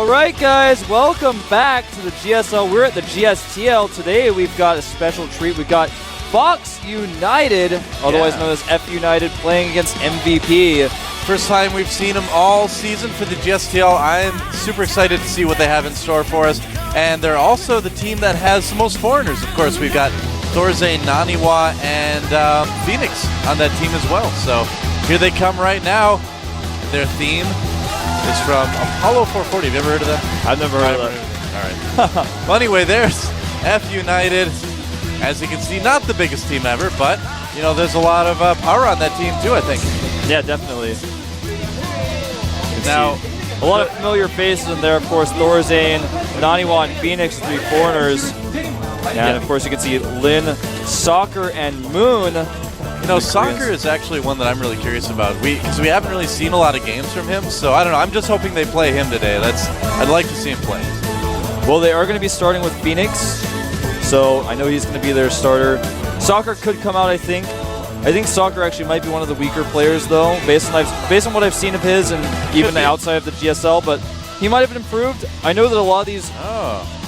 Alright guys, welcome back to the GSL. We're at the GSTL. Today we've got a special treat. We've got Fox United, otherwise known as F United, playing against MVP. First time we've seen them all season for the GSTL. I'm super excited to see what they have in store for us. And they're also the team that has the most foreigners. Of course, we've got Thorzane, Naniwa, and Phoenix on that team as well. So here they come right now. Their theme is from Apollo 440. Have you ever heard of that? I've never heard of that. All right. Well, anyway, there's F United. As you can see, not the biggest team ever, but, you know, there's a lot of power on that team, too, I think. Yeah, definitely. Now, a lot of familiar faces in there, of course, Thorzane, Naniwa, and Phoenix, 3 foreigners. And, of course, you can see Lin, Soccer, and Moon. You know, Soccer is actually one that I'm really curious about. Because we haven't really seen a lot of games from him, so I don't know. I'm just hoping they play him today. I'd like to see him play. Well, they are going to be starting with Phoenix, so I know he's going to be their starter. Soccer could come out, I think. I think Soccer actually might be one of the weaker players, though, based on what I've seen of his and even outside of the GSL, but he might have improved. I know that a lot of these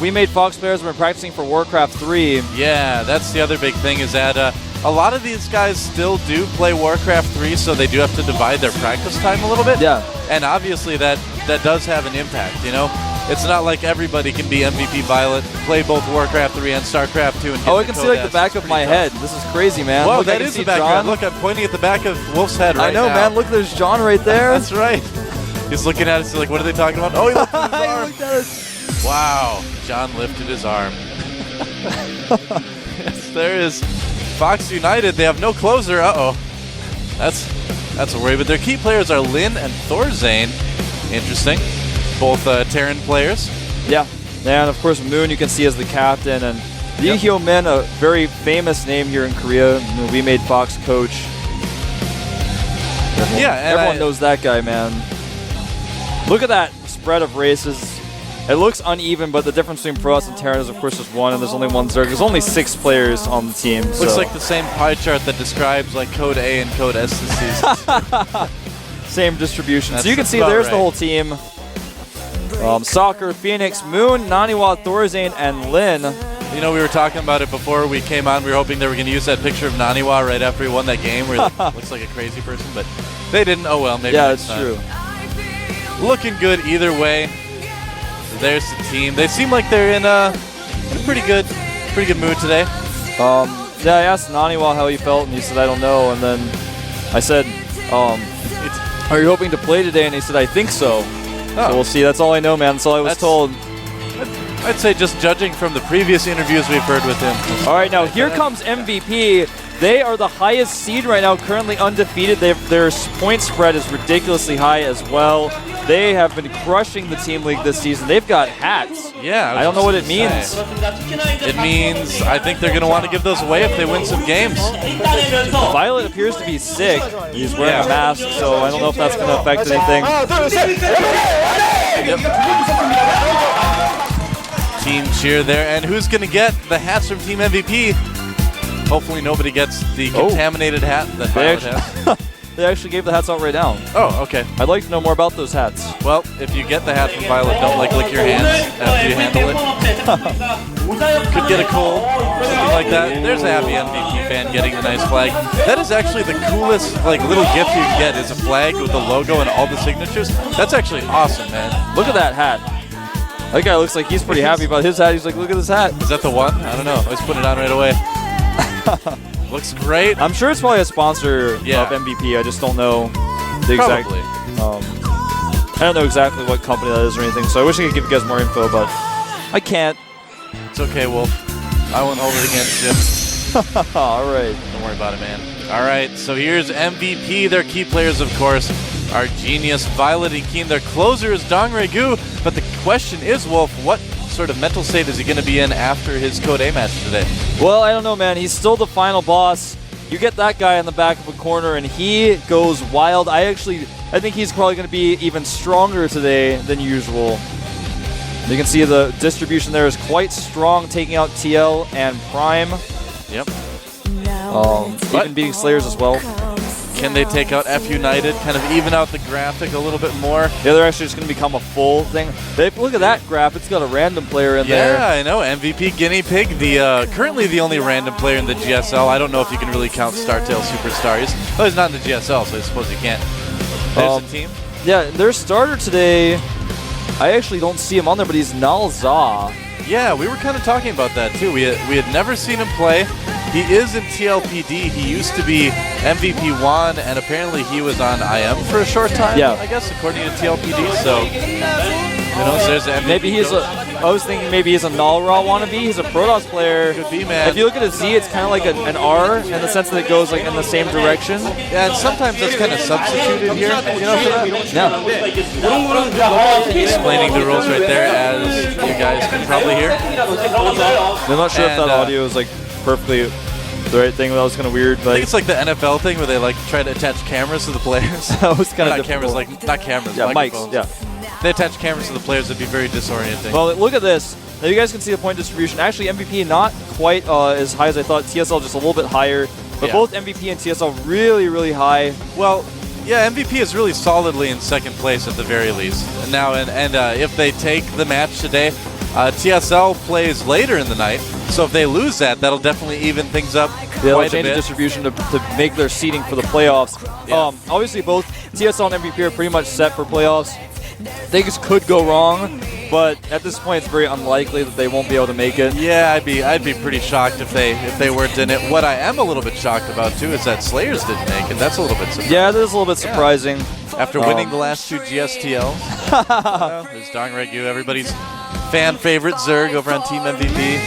We Made Fox players have been practicing for Warcraft 3. Yeah, that's the other big thing is that a lot of these guys still do play Warcraft 3, so they do have to divide their practice time a little bit. Yeah. And obviously that does have an impact, you know? It's not like everybody can be MVP Violet, play both Warcraft 3 and StarCraft 2. And I can see like the back of my head. This is crazy, man. Whoa, look, that is the back of your head. Look, I'm pointing at the back of Wolf's head right now. I know, man. Look, there's John right there. That's right. He's looking at us like, what are they talking about? Oh, he lifted his arm. Looked at us. Wow, John lifted his arm. Yes, there is Fox United. They have no closer. Uh-oh. That's a worry. But their key players are Lin and Thorzane. Interesting. Both Terran players. Yeah. And, of course, Moon you can see as the captain. And Lee Hyo Min, a very famous name here in Korea. We Made Fox coach. Everyone knows that guy, man. Look at that spread of races. It looks uneven, but the difference between Pro and Terran is, of course, just 1, and there's only 1 Zerg. There's only 6 players on the team. Looks like the same pie chart that describes like Code A and Code S this season. Same distribution. So you can see there's the whole team. Soccer, Phoenix, Moon, Naniwa, Thorzane, and Lin. You know, we were talking about it before we came on. We were hoping they were going to use that picture of Naniwa right after he won that game where he looks like a crazy person, but they didn't. Oh, well, maybe next time. True. Looking good either way. There's the team. They seem like they're in a pretty good mood today. Yeah, I asked Naniwa how he felt, and he said, I don't know. And then I said, are you hoping to play today? And he said, I think so. So we'll see. That's all I know, man. That's all I was told. I'd say just judging from the previous interviews we've heard with him. All right, now here comes MVP. They are the highest seed right now, currently undefeated. Their point spread is ridiculously high as well. They have been crushing the Team League this season. They've got hats. Yeah. I don't know what it means. It means I think they're going to want to give those away if they win some games. Violet appears to be sick. He's wearing a mask, so I don't know if that's going to affect anything. Team cheer there. And who's going to get the hats from Team MVP? Hopefully nobody gets the contaminated hat that Violet has. They actually gave the hats out right now. Oh, okay. I'd like to know more about those hats. Well, if you get the hat from Violet, don't lick your hands after you handle it. Could get a cold, something like that. There's a happy MVP fan getting the nice flag. That is actually the coolest little gift you can get is a flag with the logo and all the signatures. That's actually awesome, man. Look at that hat. That guy looks like he's pretty happy about his hat. He's like, look at this hat. Is that the one? I don't know. Let's put it on right away. Looks great. I'm sure it's probably a sponsor of MVP. I just don't know the exact. I don't know exactly what company that is or anything. So I wish I could give you guys more info, but I can't. It's okay, Wolf. I won't hold it against you. All right. Don't worry about it, man. All right. So here's MVP. Their key players, of course, are Genius, Violet, and Keen. Their closer is Dong Regu. But the question is, Wolf, what sort of mental state is he going to be in after his Code A match today? Well, I don't know, man. He's still the final boss. You get that guy in the back of a corner, and he goes wild. I think he's probably going to be even stronger today than usual. You can see the distribution there is quite strong, taking out TL and Prime. Yep. Even beating Slayers as well. Can they take out F United, kind of even out the graphic a little bit more? Yeah, they're actually just going to become a full thing. Look at that graph. It's got a random player in there. Yeah, I know. MVP Guinea Pig, currently the only random player in the GSL. I don't know if you can really count StarTale Superstar. He's not in the GSL, so I suppose you can't. There's a team. Yeah, their starter today, I actually don't see him on there, but he's Nalza. Yeah, we were kind of talking about that too. We had never seen him play. He is in TLPD. He used to be MVP 1, and apparently he was on IM for a short time, yeah. I guess, according to TLPD. So, so there's the MVP. Maybe I was thinking maybe he's a Nalra wannabe. He's a Protoss player. Could be, man. If you look at a Z, it's kind of like an R in the sense that it goes like in the same direction. Yeah, and sometimes that's kind of substituted here, for that? Yeah. Explaining the rules right there, as you guys can probably hear. I'm not sure if that audio is like perfectly the right thing. That was kind of weird. I think it's like the NFL thing where they like try to attach cameras to the players. That was kind of not cameras, not cameras. Yeah, microphones. mics. Yeah. They attach cameras to the players. It'd be very disorienting. Well, look at this. Now you guys can see the point distribution. Actually, MVP not quite as high as I thought. TSL just a little bit higher. But both MVP and TSL really, really high. Well, yeah, MVP is really solidly in second place at the very least. And now, if they take the match today, TSL plays later in the night. So if they lose that, that'll definitely even things up They'll change the distribution to make their seeding for the playoffs. Yeah. Obviously, both TSL and MVP are pretty much set for playoffs. Things could go wrong, but at this point, it's very unlikely that they won't be able to make it. Yeah, I'd be pretty shocked if they weren't in it. What I am a little bit shocked about too is that Slayers didn't make it. That's a little bit surprising. Yeah, that is a little bit surprising. After winning the last 2 GSTLs, there's Dong Regu, everybody's fan favorite Zerg over on Team MVP.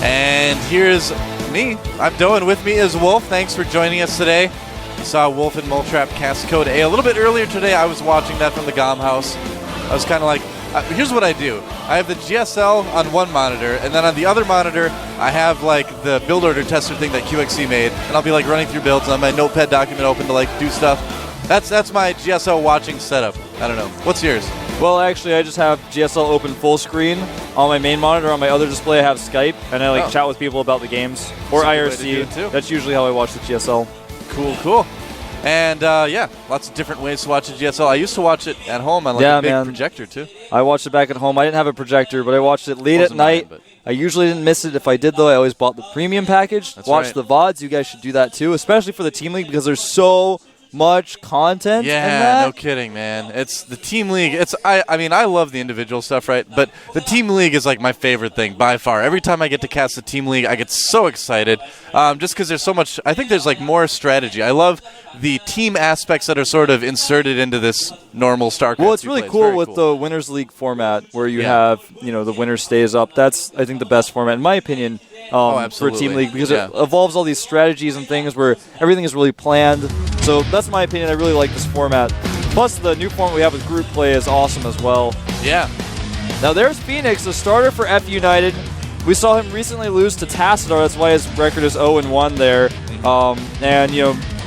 And here's me. I'm Doe, and with me is Wolf. Thanks for joining us today. You saw Wolf and Moletrap cast Code A a little bit earlier today. I was watching that from the GOM house. I was kind of like, here's what I do. I have the GSL on one monitor, and then on the other monitor, I have like the build order tester thing that QXC made, and I'll be like running through builds on my notepad document open to like do stuff. That's my GSL watching setup. I don't know. What's yours? Well, actually, I just have GSL open full screen on my main monitor. On my other display, I have Skype, and I chat with people about the games or IRC. That's usually how I watch the GSL. Cool. And lots of different ways to watch the GSL. I used to watch it at home on a big projector too. I watched it back at home. I didn't have a projector, but I watched it late at night. I usually didn't miss it. If I did, though, I always bought the premium package. Watch the VODs. You guys should do that too, especially for the Team League because there's so much content in that. No kidding, man. It's the Team League. I love the individual stuff, right? But the Team League is like my favorite thing by far. Every time I get to cast the Team League, I get so excited just because there's so much. I think there's like more strategy. I love the team aspects that are sort of inserted into this normal StarCraft. Well, it's really cool with the Winners League format where you have, the winner stays up. That's, I think, the best format, in my opinion, for Team League because it evolves all these strategies and things where everything is really planned. So that's my opinion. I really like this format. Plus, the new format we have with group play is awesome as well. Yeah. Now, there's Phoenix, the starter for F United. We saw him recently lose to Tassadar. That's why his record is 0-1 there.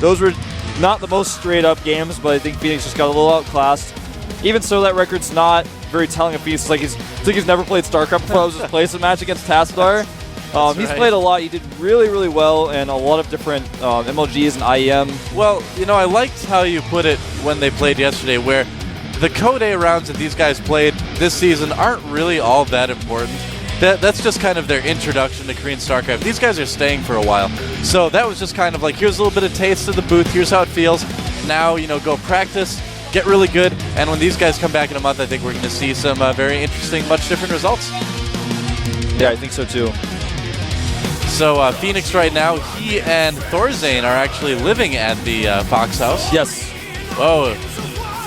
Those were not the most straight-up games, but I think Phoenix just got a little outclassed. Even so, that record's not very telling of Phoenix. It's like he's never played StarCraft before. That was his placement match against Tassadar. He's played a lot. He did really, really well in a lot of different MLGs and IEM. Well, I liked how you put it when they played yesterday, where the Code A rounds that these guys played this season aren't really all that important. That's just kind of their introduction to Korean StarCraft. These guys are staying for a while. So that was just kind of like, here's a little bit of taste of the booth. Here's how it feels. Now, go practice, get really good. And when these guys come back in a month, I think we're going to see some very interesting, much different results. Yeah, I think so too. So Phoenix right now, he and Thorzane are actually living at the Fox House. Yes. Whoa,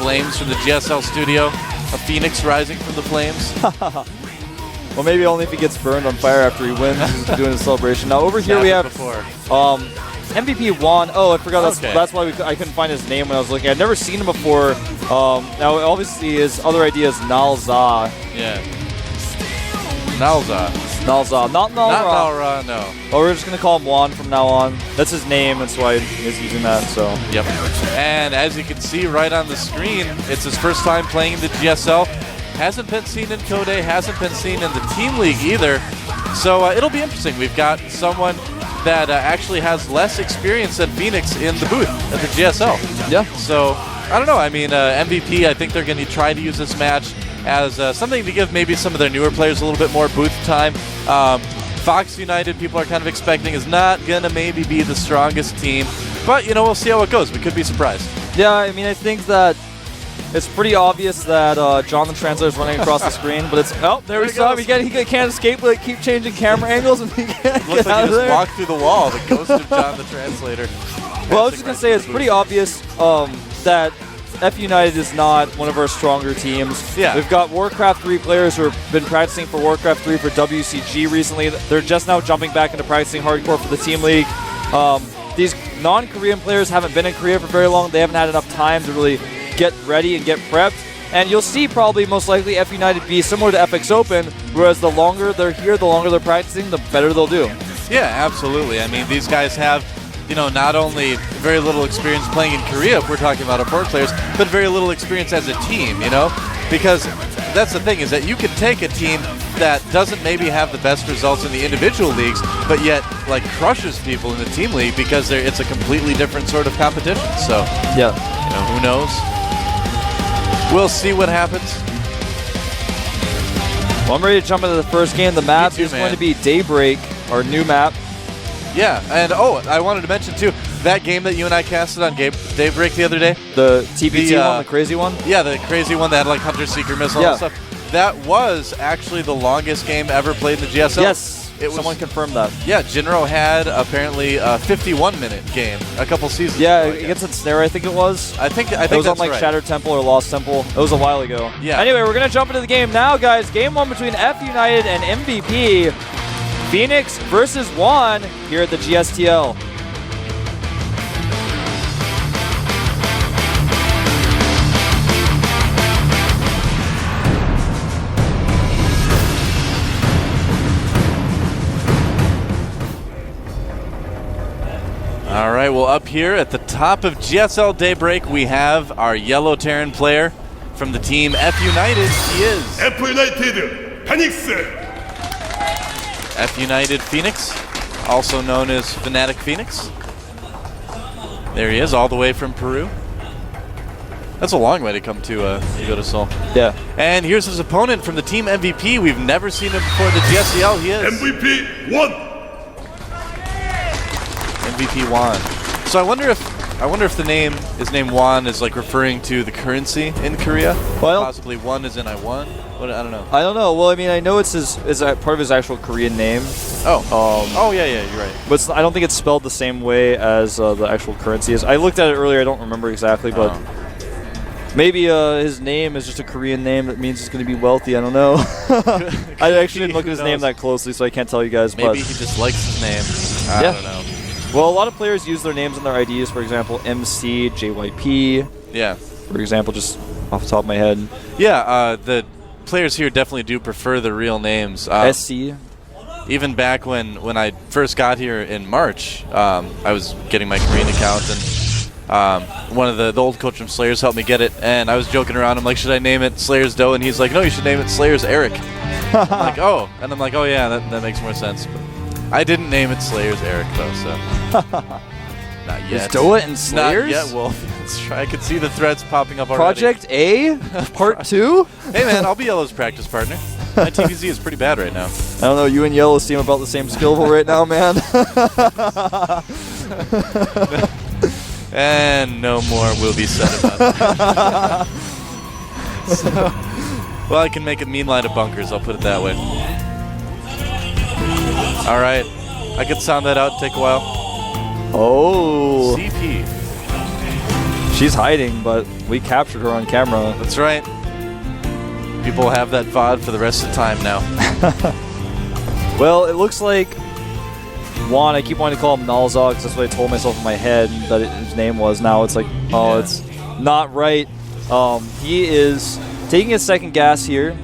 flames from the GSL studio. A Phoenix rising from the flames. Well, maybe only if he gets burned on fire after he wins. He's doing a celebration. Now over here we have MVP Juan. Oh, I forgot. That's why I couldn't find his name when I was looking. I'd never seen him before. Now obviously his other idea is Nalza. Yeah. Nalza. Nalza, not Nalra. Not Nalra, no. Oh, we're just gonna call him Juan from now on. That's his name. That's why he's using that. So. Yep. And as you can see right on the screen, it's his first time playing the GSL. Hasn't been seen in Code A, hasn't been seen in the Team League either. So it'll be interesting. We've got someone that actually has less experience than Phoenix in the booth at the GSL. Yeah. So, I don't know. I mean, MVP, I think they're going to try to use this match as something to give maybe some of their newer players a little bit more booth time. Fox United, people are kind of expecting, is not going to maybe be the strongest team. But, you know, we'll see how it goes. We could be surprised. Yeah, I mean, I think that it's pretty obvious that John the Translator is running across the screen, but it's there he saw him. He can't escape, but keep changing camera angles and he can't Looks get like out he of just there. walked through the wall. The ghost of John the Translator. Well, I was just gonna say it's pretty obvious that F United is not one of our stronger teams. Yeah. We've got Warcraft 3 players who have been practicing for Warcraft 3 for WCG recently. They're just now jumping back into practicing hardcore for the Team League. These non-Korean players haven't been in Korea for very long. They haven't had enough time to really get ready and get prepped. And you'll see probably most likely F United be similar to FX Open, whereas the longer they're here, the longer they're practicing, the better they'll do. Yeah, absolutely. I mean, these guys have, you know, not only very little experience playing in Korea, if we're talking about our foreign players, but very little experience as a team, you know? Because that's the thing, is that you could take a team that doesn't maybe have the best results in the individual leagues, but yet, like, crushes people in the team league because it's a completely different sort of competition. So, yeah, you know, who knows? We'll see what happens. Well, I'm ready to jump into the first game. The map is going to be Daybreak, our new map. Yeah, and I wanted to mention too, that game that you and I casted on Daybreak the other day. The TPT one, the crazy one? Yeah, the crazy one that had like Hunter Seeker missile and stuff. That was actually the longest game ever played in the GSL. Yes, someone confirmed that. Yeah, Jinro had apparently a 51-minute game a couple seasons ago. Yeah, against Ensnare, I think it was. I think it was on like right. Shattered Temple or Lost Temple. It was a while ago. Yeah. Anyway, we're going to jump into the game now, guys. Game 1 between F United and MVP. Phoenix versus Juan here at the GSTL. All right, well, up here at the top of GSL Daybreak, we have our yellow Terran player from the team F United. He is F United Phoenix. F United Phoenix, also known as Fnatic Phoenix. There he is, all the way from Peru. That's a long way to come to go to Seoul. Yeah. And here's his opponent from the team MVP. We've never seen him before the GSL. He is MVP 1. MVP Juan. So I wonder if the name Juan is like referring to the currency in Korea. Well, possibly one is in I won. What, I don't know. I don't know. Well, I mean, I know it's part of his actual Korean name. Oh yeah, you're right. But I don't think it's spelled the same way as the actual currency is. I looked at it earlier. I don't remember exactly, but maybe his name is just a Korean name that means he's going to be wealthy. I don't know. I actually didn't look at his name that closely, so I can't tell you guys. Maybe he just likes his name. I don't know. Well, a lot of players use their names in their IDs. For example, MC, JYP. Yeah. For example, just off the top of my head. Yeah, the players here definitely do prefer the real names. SC. Even back when I first got here in March, I was getting my Korean account, and one of the old coach from Slayers helped me get it, and I was joking around. I'm like, should I name it Slayers Doe? And he's like, no, you should name it Slayers Eric. I'm like, oh. And I'm like, oh, yeah, that makes more sense. But I didn't name it Slayers Eric, though, so. Not yet. Is Doa and Slayers? Not yet, Wolf. I could see the threads popping up already. Project A? Part 2? Hey, man, I'll be Yellow's practice partner. My TVZ is pretty bad right now. I don't know. You and Yellow seem about the same skill level right now, man. And no more will be said about that. Well, I can make a mean line of bunkers, I'll put it that way. All right. I could sound that out, take a while. Oh. CP. She's hiding, but we captured her on camera. That's right. People have that VOD for the rest of the time now. Well, it looks like Juan, I keep wanting to call him Nalzog because that's what I told myself in my head that his name was. Now it's like, oh, it's not right. He is taking his second gas here.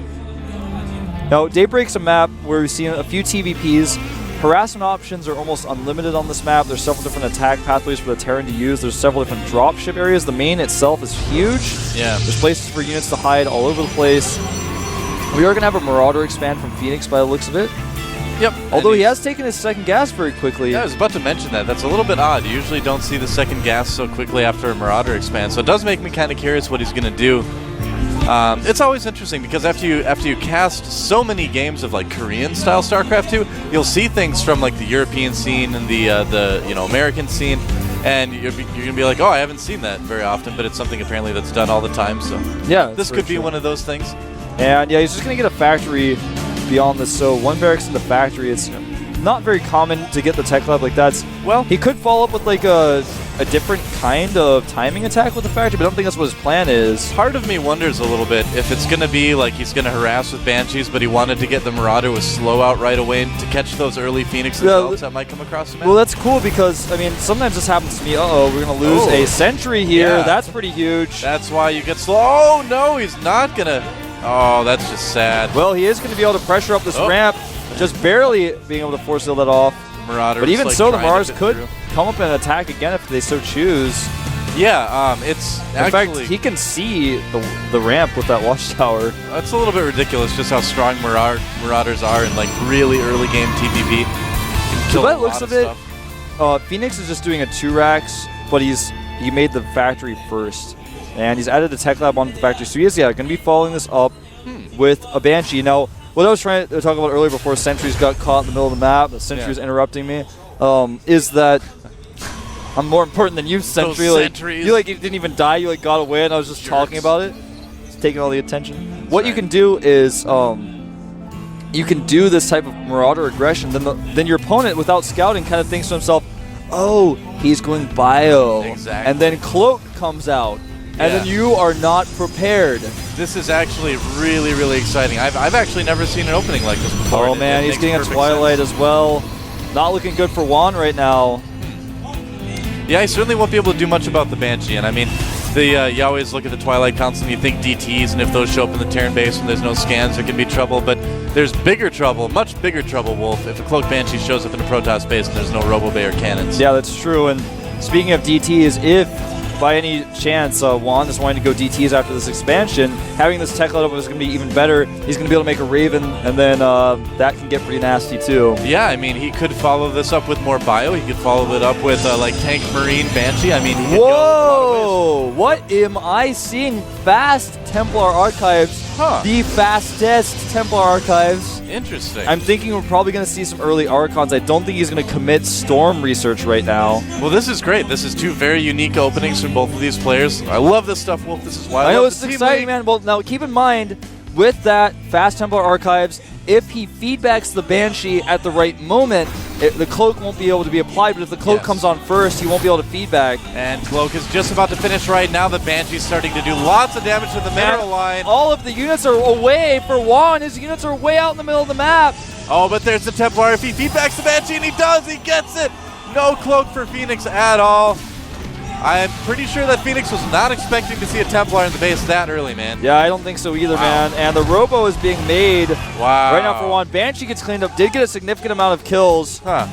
Now, Daybreak's a map where we've seen a few TVPs. Harassment options are almost unlimited on this map. There's several different attack pathways for the Terran to use. There's several different dropship areas. The main itself is huge. Yeah. There's places for units to hide all over the place. We are going to have a Marauder expand from Phoenix by the looks of it. Yep. Although And he has taken his second gas very quickly. Yeah, I was about to mention that. That's a little bit odd. You usually don't see the second gas so quickly after a Marauder expands. So it does make me kind of curious what he's going to do. It's always interesting because after you cast so many games of like Korean style StarCraft 2, you'll see things from like the European scene and the American scene, and you're gonna be like, oh, I haven't seen that very often, but it's something apparently that's done all the time. So Yeah, this could be one of those things. And yeah, he's just going to get a factory beyond this. So 1 barracks in the factory, it's not very common to get the Tech Lab like that. Well, He could follow up with like a different kind of timing attack with the factory, but I don't think that's what his plan is. part of me wonders a little bit if it's going to be like he's going to harass with Banshees, but he wanted to get the Marauder with slow out right away to catch those early Phoenix results that might come across the map. Well, that's cool because, I mean, sometimes this happens to me. Uh-oh, we're going to lose a sentry here. Yeah. That's pretty huge. That's why you get slow. Oh, no, he's not going to. Oh, that's just sad. Well, he is going to be able to pressure up this ramp, just barely being able to force seal that off. Marauder But was, even like, so, the trying to Mars fit could through. come up and attack again if they so choose. Yeah, it's In actually. fact, he can see the ramp with that watchtower. It's a little bit ridiculous just how strong Marauders are in like really early game TPP. So by the looks of it, Phoenix is just doing a 2 racks, but he made the factory first. And he's added the Tech Lab onto the factory. So he is, going to be following this up with a Banshee. Now, what I was trying to talk about earlier before Sentries got caught in the middle of the map, the Sentry was interrupting me, is that I'm more important than you, Sentry. Those Like, sentries. you didn't even die. You got away, and I was just talking about it. Just taking all the attention. What you right. can do is you can do this type of Marauder aggression. Then your opponent, without scouting, kind of thinks to himself, oh, he's going bio. Exactly. And then Cloak comes out. And then Yeah. you are not prepared. This is actually really, really exciting. I've actually never seen an opening like this before. Oh and man, it he's makes getting a perfect Twilight sense. as well. Not looking good for Juan right now. Yeah, he certainly won't be able to do much about the Banshee. And I mean, you always look at the Twilight Council and you think DTs, and if those show up in the Terran base and there's no scans, there can be trouble. But there's bigger trouble, much bigger trouble, Wolf, if a Cloak Banshee shows up in a Protoss base and there's no Robo Bay or cannons. Yeah, that's true. And speaking of DTs, if by any chance Juan is wanting to go DTs after this expansion, having this Tech Lab is going to be even better. He's going to be able to make a Raven, and then that can get pretty nasty too. Yeah, I mean, he could follow this up with more bio. He could follow it up with like Tank Marine Banshee. I mean, he could go a lot of ways. Whoa! What am I seeing? Fast Templar Archives. Huh. The fastest Templar Archives. Interesting. I'm thinking we're probably going to see some early Archons. I don't think he's going to commit Storm research right now. Well, this is great. This is 2 very unique openings from both of these players. I love this stuff, Wolf. This is why I know love this the is Team exciting, League. man. Well, now keep in mind, with that Fast Templar Archives, if he feedbacks the Banshee at the right moment, the Cloak won't be able to be applied, but if the Cloak Yes. comes on first, he won't be able to feedback. And Cloak is just about to finish right now. The Banshee's starting to do lots of damage to the mineral line. All of the units are away for Juan. His units are way out in the middle of the map. Oh, but there's the Templar. If he feedbacks the Banshee, and he does, he gets it. No Cloak for Phoenix at all. I'm pretty sure that Phoenix was not expecting to see a Templar in the base that early, man. Yeah, I don't think so either, Wow. man. And the Robo is being made Wow. right now for Juan. Banshee gets cleaned up, did get a significant amount of kills. Huh.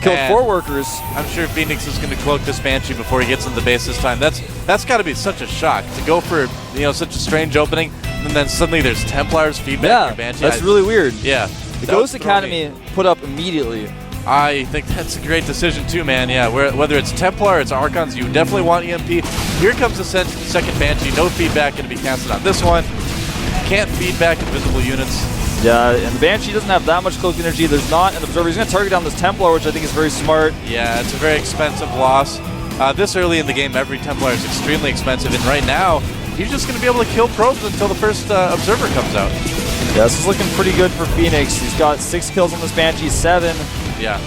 Killed And 4 workers. I'm sure Phoenix is going to cloak this Banshee before he gets in the base this time. That's got to be such a shock to go for such a strange opening, and then suddenly there's Templars feedback Yeah, your Banshee. that's really weird. Yeah. The that Ghost would throw Academy me. put up immediately. I think that's a great decision too, man. Yeah, whether it's Templar or it's Archons, you definitely want EMP. Here comes the second Banshee. No feedback going to be casted on this one. Can't feedback invisible units. Yeah, and the Banshee doesn't have that much cloak energy. There's not an Observer. He's going to target down this Templar, which I think is very smart. Yeah, it's a very expensive loss. This early in the game, every Templar is extremely expensive, and right now, he's just going to be able to kill probes until the first Observer comes out. Yeah, this is looking pretty good for Phoenix. He's got 6 kills on this Banshee, 7. Yeah.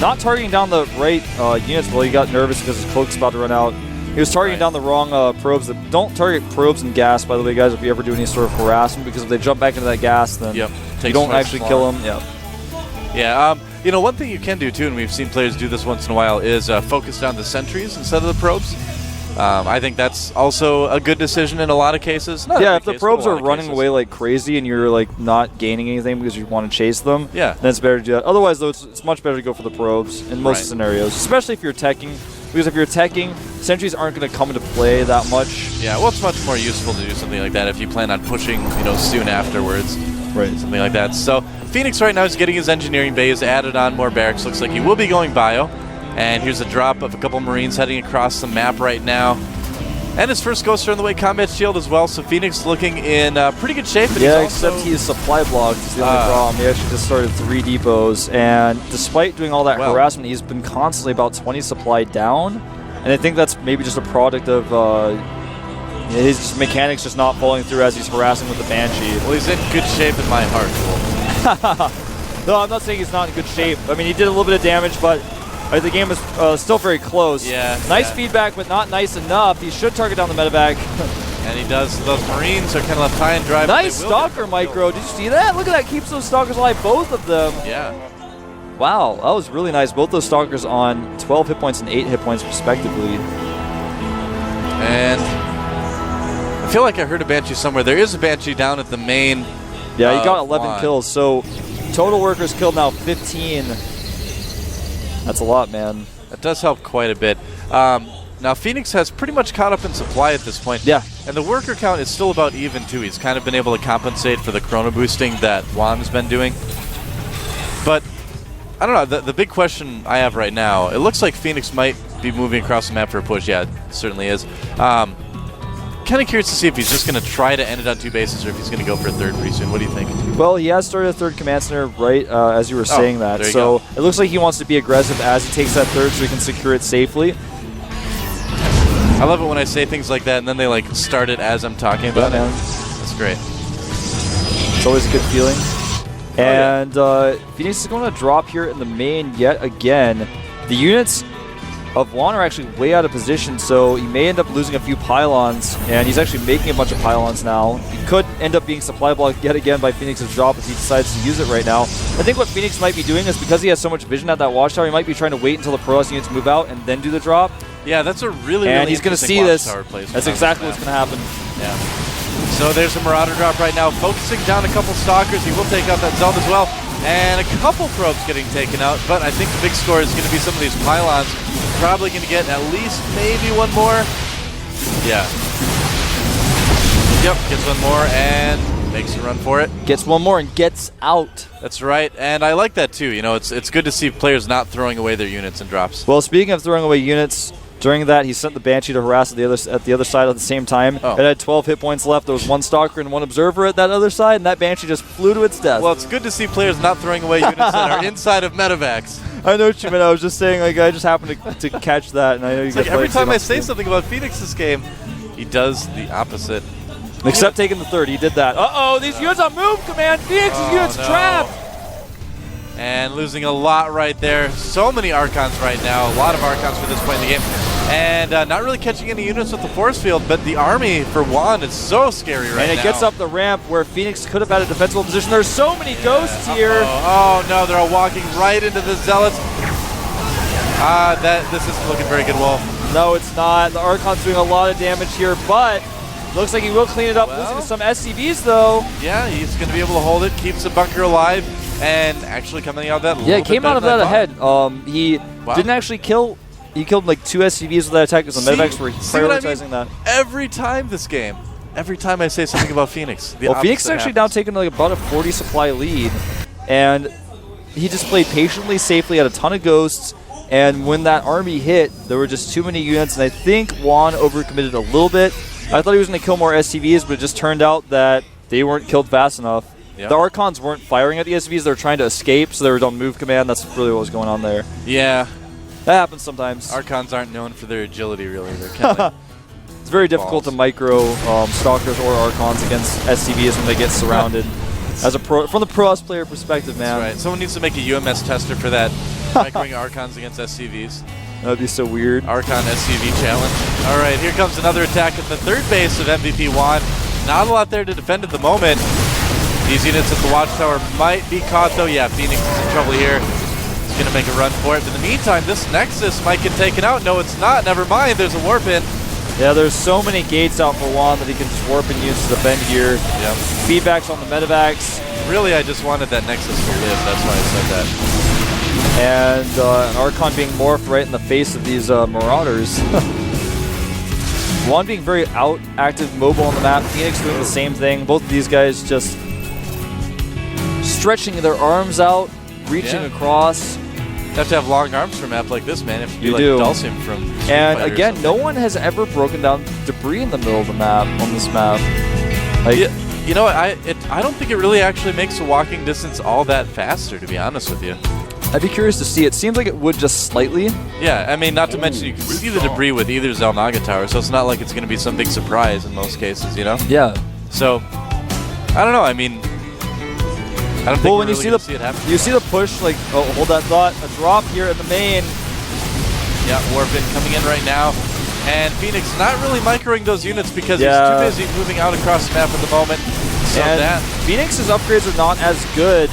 Not targeting down the right units. Well, he got nervous because his cloak's about to run out. He was targeting down the wrong probes. Don't target probes and gas, by the way, guys, if you ever do any sort of harassment, because if they jump back into that gas, then you Takes don't much actually longer. kill them. Yeah. Yeah, one thing you can do too, and we've seen players do this once in a while, is focus down the sentries instead of the probes. I think that's also a good decision in a lot of cases. Not Yeah, every if the case, but probes a lot are of running cases. away like crazy and you're like not gaining anything because you want to chase them, Yeah. then it's better to do that. Otherwise, though, it's much better to go for the probes in most Right. scenarios, especially if you're teching. Because if you're teching, sentries aren't going to come into play that much. Yeah, well, it's much more useful to do something like that if you plan on pushing, soon afterwards. Right. something like that. So Phoenix right now is getting his engineering bays, added on more barracks. Looks like he will be going bio. And here's a drop of a couple Marines heading across the map right now. And his first Ghost are on the way, Combat Shield as well. So Phoenix looking in pretty good shape. But Yeah, he's also, except he's supply blocked is the only problem. He actually just started 3 depots, and despite doing all that harassment, he's been constantly about 20 supply down. And I think that's maybe just a product of his mechanics just not following through as he's harassing with the Banshee. Well, he's in good shape in my heart, Wolf. No, I'm not saying he's not in good shape. I mean, he did a little bit of damage, but the game is still very close. Yeah. Nice feedback, but not nice enough. He should target down the medevac. And he does. Those Marines are kind of left high and dry. Nice Stalker micro. Did you see that? Look at that. Keeps those Stalkers alive, both of them. Yeah. Wow, that was really nice. Both those Stalkers on 12 hit points and 8 hit points, respectively. And I feel like I heard a Banshee somewhere. There is a Banshee down at the main. Yeah, he got 11 Juan. kills. So total workers killed now 15. That's a lot, man. That does help quite a bit. Now, Phoenix has pretty much caught up in supply at this point. Yeah. And the worker count is still about even, too. He's kind of been able to compensate for the chrono boosting that Juan's been doing. But, I don't know. The big question I have right now, it looks like Phoenix might be moving across the map for a push. Yeah, it certainly is. Kind of curious to see if he's just going to try to end it on 2 bases or if he's going to go for a third pretty soon. What do you think? Well, he has started a third command center right as you were saying that. there you So go. it looks like he wants to be aggressive as he takes that third so he can secure it safely. I love it when I say things like that and then they like start it as I'm talking about Yeah, it. man. That's great. It's always a good feeling. And Phoenix is going to drop here in the main yet again. The units of Juan are actually way out of position, so he may end up losing a few pylons, and he's actually making a bunch of pylons now. He could end up being supply blocked yet again by Phoenix's drop if he decides to use it right now. I think what Phoenix might be doing is because he has so much vision at that watchtower, he might be trying to wait until the Protoss units move out and then do the drop. Yeah, that's a really, And really he's going to interesting see this. watchtower placement That's on exactly this what's map. going to happen. Yeah. So there's a Marauder drop right now, focusing down a couple Stalkers. He will take out that zone as well. And a couple probes getting taken out, but I think the big score is going to be some of these pylons. Probably going to get at least maybe one more. Yeah. Yep, gets one more and makes a run for it. Gets one more and gets out. That's right, and I like that too. You know, it's good to see players not throwing away their units and drops. Well, speaking of throwing away units, during that he sent the Banshee to harass at the other side at the same time. Oh. It had 12 hit points left. There was 1 Stalker and 1 Observer at that other side, and that Banshee just flew to its death. Well, it's good to see players not throwing away units that are inside of medevacs. I know what you meant. I was just saying, like, I just happened to catch that, and I know you It's guys like every probably time I seen say it. something about Phoenix this game, he does the opposite. Except taking the third, he did that. Uh-oh, these units on move, Command! Phoenix's units no. trapped! And losing a lot right there. So many Archons right now. A lot of Archons for this point in the game. And not really catching any units with the force field, but the army for Juan is so scary right now. And it gets up the ramp where Phoenix could have had a defensible position. There's so many ghosts here. Oh no, they're all walking right into the Zealots. This isn't looking very good, Wolf. No, it's not. The Archon's doing a lot of damage here, but looks like he will clean it up, losing to some SCVs, though. Yeah, he's going to be able to hold it, keeps the bunker alive, and actually coming out of that. Yeah, he came out of that ahead. He Wow. didn't actually kill. He killed like 2 SCVs with that attack because the medivacs were see what I mean? prioritizing that. Every time this game, every time I say something about Phoenix, the Well, Phoenix is opposite actually now happens. taking like about a 40 supply lead, and he just played patiently, safely, had a ton of ghosts, and when that army hit, there were just too many units, and I think Juan overcommitted a little bit. I thought he was going to kill more SCVs, but it just turned out that they weren't killed fast enough. Yep. The Archons weren't firing at the SCVs, they were trying to escape, so they were on move command. That's really what was going on there. Yeah, That happens sometimes. Archons aren't known for their agility, really. They're kind of It's very difficult to micro Stalkers or Archons against SCVs when they get surrounded. As a from the Protoss player perspective, man. right. Someone needs to make a UMS tester for that. Microing Archons against SCVs. That would be so weird. Archon SCV challenge. All right, here comes another attack at the third base of MVP Juan. Not a lot there to defend at the moment. These units at the watchtower might be caught, though. Yeah, Phoenix is in trouble here. He's going to make a run for it. But in the meantime, this Nexus might get taken out. No, it's not. Never mind. There's a warp in. Yeah, there's so many gates out for Juan that he can just warp and use to defend here. Yep. Feedbacks on the medevacs. Really, I just wanted that Nexus to live. That's why I said that. And an Archon being morphed right in the face of these Marauders. Juan being very active, mobile on the map. Phoenix doing the same thing. Both of these guys just stretching their arms out, reaching across. You have to have long arms for a map like this, man. You have to be You like do. Dulcian from Street And Fighter or again, no something. one has ever broken down debris in the middle of the map on this map. Like, Yeah, you know, I don't think it really actually makes the walking distance all that faster, to be honest with you. I'd be curious to see. It seems like it would just slightly. Yeah, I mean, not to mention you can see the debris with either Xel'Naga tower, so it's not like it's going to be some big surprise in most cases, you know? Yeah. So, I don't know. I mean, I don't think Well, we're when you really see gonna the see it happen. you see the push, like, oh, hold that thought. A drop here at the main. Yeah, Warpin coming in right now. And Phoenix not really microing those units because Yeah. he's too busy moving out across the map at the moment. So And that, Phoenix's upgrades are not as good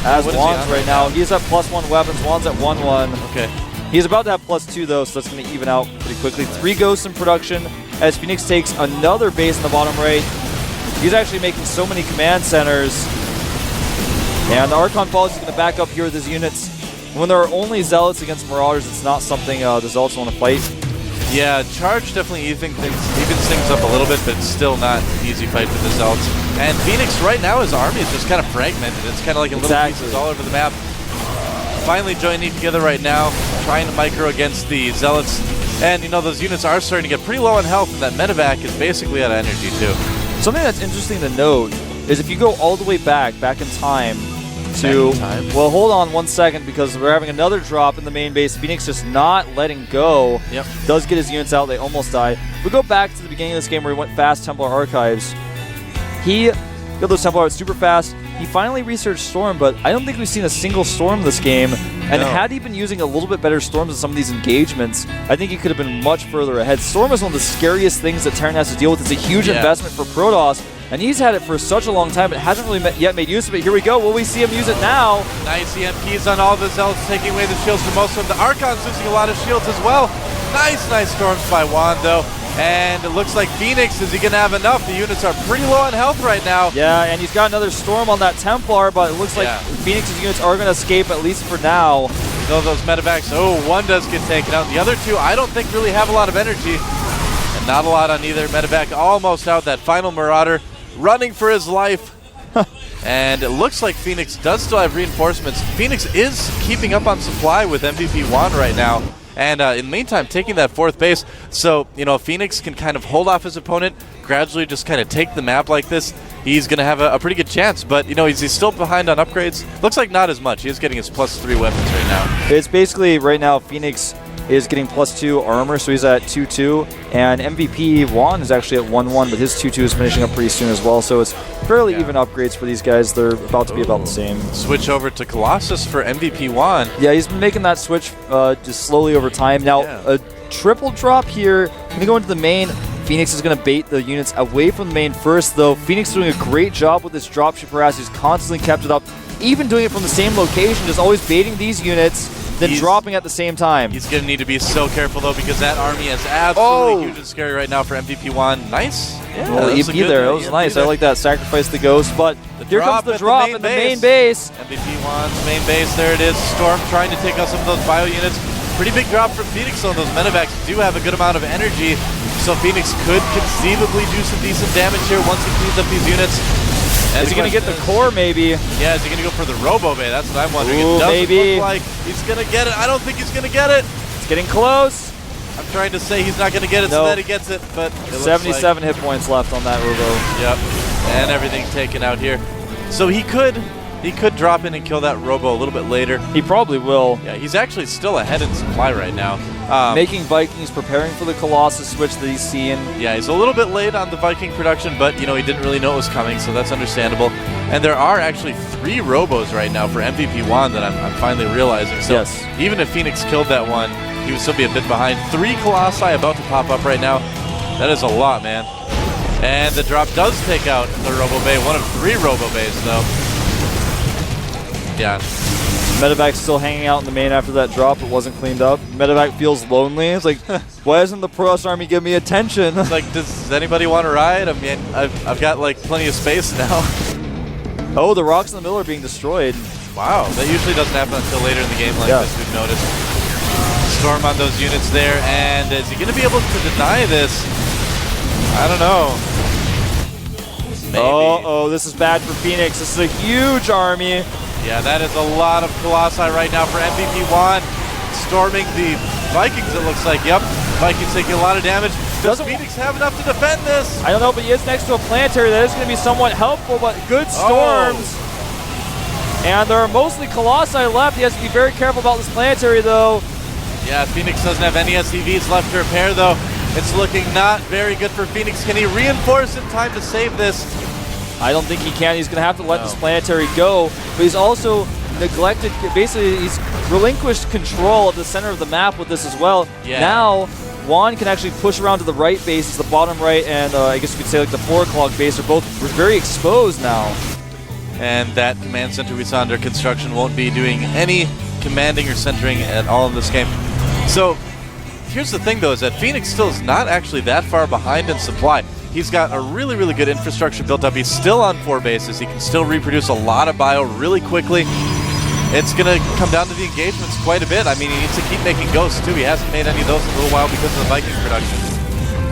as What is he Juan's on right right now. now? He's at +1 weapons. Juan's at 1-1. okay. He's about to have +2 though, so that's going to even out pretty quickly. 3 ghosts in production as Phoenix takes another base in the bottom right. He's actually making so many command centers. And the Archon Policy is going to back up here with his units. When there are only Zealots against Marauders, it's not something the Zealots want to fight. Yeah, Charge definitely evens things up a little bit, but it's still not an easy fight for the Zealots. And Phoenix right now, his army is just kind of fragmented. It's kind of like in little pieces all over the map. Finally joining together right now, trying to micro against the Zealots. And, you know, those units are starting to get pretty low on health, and that medevac is basically out of energy, too. Something that's interesting to note is if you go all the way back in time to... Well, hold on 1 second because we're having another drop in the main base. Phoenix just not letting go. Yep. Does get his units out. They almost die. If we go back to the beginning of this game where he went fast Templar Archives, he got those Templar super fast. He finally researched Storm, but I don't think we've seen a single Storm this game. And No. had he been using a little bit better Storms in some of these engagements, I think he could have been much further ahead. Storm is one of the scariest things that Terran has to deal with. It's a huge investment for Protoss, and he's had it for such a long time, but hasn't really yet made use of it. Here we go. Will we see him use it now? Nice EMPs on all the Zealots, taking away the shields for most of them. The Archon's losing a lot of shields as well. Nice storms by Juan, though. And it looks like Phoenix, is he going to have enough? The units are pretty low on health right now. Yeah, and he's got another Storm on that Templar, but it looks like Phoenix's units are going to escape, at least for now. Though those medevacs, one does get taken out. The other 2, I don't think really have a lot of energy. And not a lot on either. Medevac almost out. That final Marauder running for his life. And it looks like Phoenix does still have reinforcements. Phoenix is keeping up on supply with MVP Juan right now. And in the meantime, taking that 4th base. So, you know, Phoenix can kind of hold off his opponent, gradually just kind of take the map like this. He's going to have a pretty good chance. But, you know, he's still behind on upgrades. Looks like not as much. He is getting his +3 weapons right now. It's basically, right now, Phoenix is getting +2 armor, so he's at 2-2. And MVP Juan is actually at 1-1, but his 2-2 is finishing up pretty soon as well. So it's fairly even upgrades for these guys. They're about to be about the same. Switch over to Colossus for MVP Juan. Yeah, he's been making that switch just slowly over time. Now, a triple drop here. Going to go into the main. Phoenix is going to bait the units away from the main first, though. Phoenix is doing a great job with this dropship harass. He's constantly kept it up, even doing it from the same location, just always baiting these units, then dropping at the same time. He's going to need to be so careful, though, because that army is absolutely huge and scary right now for MVP Juan. Nice. Yeah, Well, that was a EMP good there. That was EMP nice. there. I like that. Sacrifice the ghost, but here comes the drop in the main base. MVP Juan's main base. There it is. Storm trying to take out some of those bio units. Pretty big drop from Phoenix, though. Those medevacs do have a good amount of energy, so Phoenix could conceivably do some decent damage here once he cleans up these units. And Is he going to get the core, maybe? Yeah, is he going to go for the Robo Bay? That's what I'm wondering. Ooh, It doesn't maybe. look like he's going to get it. I don't think he's going to get it. It's getting close. I'm trying to say he's not going to get it so that he gets it, but it looks 77 hit points left on that Robo. Yep, and everything taken out here. So he could drop in and kill that Robo a little bit later. He probably will. Yeah, he's actually still ahead in supply right now. Making Vikings, preparing for the Colossus switch that he's seeing. Yeah, he's a little bit late on the Viking production, but, you know, he didn't really know it was coming, so that's understandable. And there are actually 3 Robos right now for MVP Juan that I'm finally realizing. So even if Phoenix killed that one, he would still be a bit behind. 3 Colossi about to pop up right now. That is a lot, man. And the drop does take out the Robo Bay. 1 of 3 Robo Bays, though. Yeah. Medevac's still hanging out in the main after that drop. It wasn't cleaned up. Medevac feels lonely. It's like, why isn't the Protoss army giving me attention? It's like, does anybody want to ride? I mean, I've got like plenty of space now. Oh, the rocks in the middle are being destroyed. Wow, that usually doesn't happen until later in the game like this, we've noticed. Storm on those units there, and is he going to be able to deny this? I don't know. Maybe. Oh, this is bad for Phoenix. This is a huge army. Yeah, that is a lot of Colossi right now for MVP Juan. Storming the Vikings, it looks like. Yep, Vikings taking a lot of damage. Does Phoenix have enough to defend this? I don't know, but he is next to a planetary. That is going to be somewhat helpful, but good storms. And there are mostly Colossi left. He has to be very careful about this planetary, though. Yeah, Phoenix doesn't have any SCVs left to repair, though. It's looking not very good for Phoenix. Can he reinforce in time to save this? I don't think he can. He's going to have to let this planetary go, but he's also neglected. Basically, he's relinquished control of the center of the map with this as well. Yeah. Now, Juan can actually push around to the right base. It's the bottom right, and I guess you could say like the 4 o'clock base are both very exposed now. And that command center we saw under construction won't be doing any commanding or centering at all in this game. So here's the thing, though, is that Phoenix still is not actually that far behind in supply. He's got a really, really good infrastructure built up. He's still on 4 bases. He can still reproduce a lot of bio really quickly. It's going to come down to the engagements quite a bit. I mean, he needs to keep making ghosts, too. He hasn't made any of those in a little while because of the Viking production.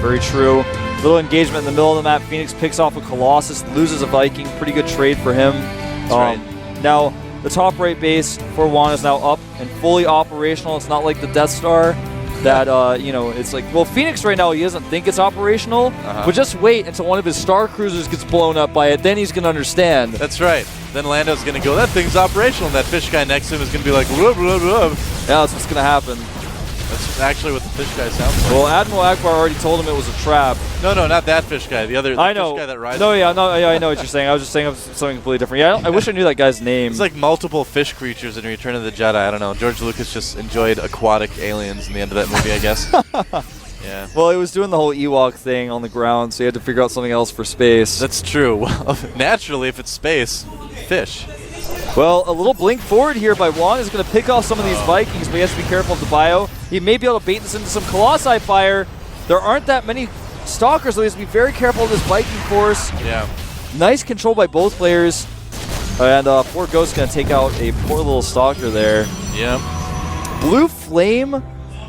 Very true. Little engagement in the middle of the map. Phoenix picks off a Colossus, loses a Viking. Pretty good trade for him. That's right. Now, the top right base for Juan is now up and fully operational. It's not like the Death Star that, you know, it's like, well, Phoenix right now, he doesn't think it's operational, but just wait until one of his Star Cruisers gets blown up by it. Then he's going to understand. That's right. Then Lando's going to go, that thing's operational. And that fish guy next to him is going to be like, blah, blah, blah. Yeah, that's what's going to happen. That's actually what the fish guy sounds like. Well, Admiral Akbar already told him it was a trap. No, not that fish guy. The other I know. fish guy that rides. No, yeah, I know what you're saying. I was just saying something completely different. Yeah, I wish I knew that guy's name. It's like multiple fish creatures in Return of the Jedi. I don't know. George Lucas just enjoyed aquatic aliens in the end of that movie, I guess. Yeah. Well, he was doing the whole Ewok thing on the ground, so he had to figure out something else for space. That's true. Well, naturally, if it's space, fish. Well, a little blink forward here by Juan is going to pick off some of these Vikings, but he has to be careful of the bio. He may be able to bait this into some Colossi fire. There aren't that many Stalkers, so he has to be very careful of this Viking force. Yeah. Nice control by both players. And poor Ghost going to take out a poor little Stalker there. Yeah. Blue Flame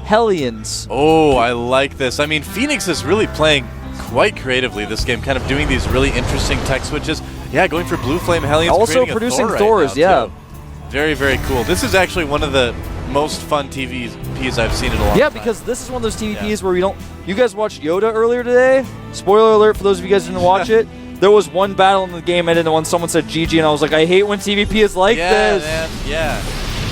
Hellions. Oh, I like this. I mean, Phoenix is really playing quite creatively this game, kind of doing these really interesting tech switches. Yeah, going for Blue Flame Hellions. Also producing Thor Thors, right yeah. Too. Very, very cool. This is actually one of the most fun TVPs I've seen in a long time. Yeah, because this is one of those TVPs where we don't... You guys watched Yoda earlier today? Spoiler alert for those of you guys who didn't watch it. There was one battle in the game ended when someone said GG, and I was like, I hate when TVP is like this. Man. Yeah.